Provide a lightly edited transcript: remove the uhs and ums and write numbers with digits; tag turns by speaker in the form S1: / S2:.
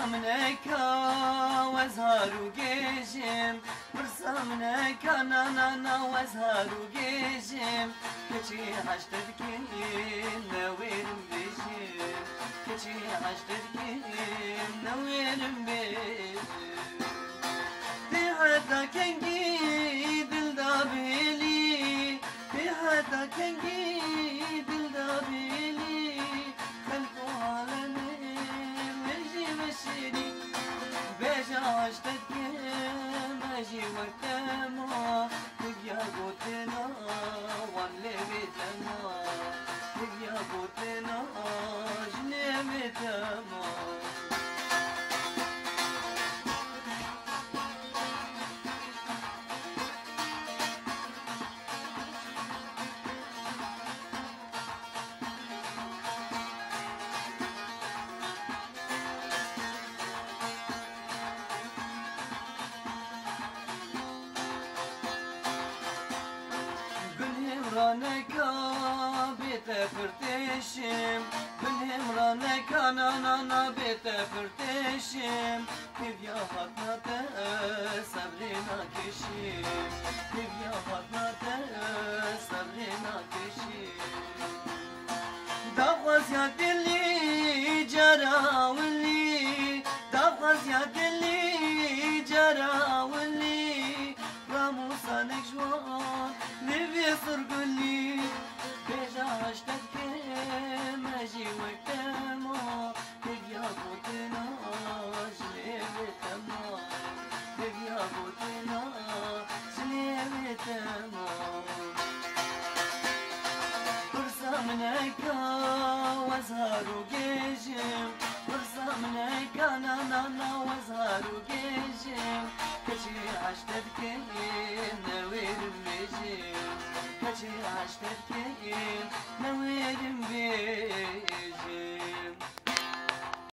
S1: برسامنكا وازهارو جيجم برسامنكا نانا وازهارو جيجم كشي عشتكين نويرم بيجم كشي عشتكين نويرم بيجم في حدا كنجي دل دابيلي في حدا كنجي دل دابيلي خلقو عالمي مجي مشيني بيجا عشتكين مجي وقتما تقيا قوتنا واللي بيتنا تقيا قوتنا جني بيتنا رانكا بيت فرتشم بالهمرانكا نانا بيت فرتشم كيف يا خطنا صبرنا كشم كيف يا خطنا صبرنا كشم دغز يا دلي جراولي دغز يا دلي جراولي راموسا نجوان نبي صرقلي بيجا عشتك ماجي وقتما تبيا بوتنا جليبي تما تبيا بوتنا جليبي تما برسامنكا وازهارو جيجم برسامنكا نانا وازهارو جيجم كشي عشتك نويرم بيجم كشي عشتك نويرم بيجم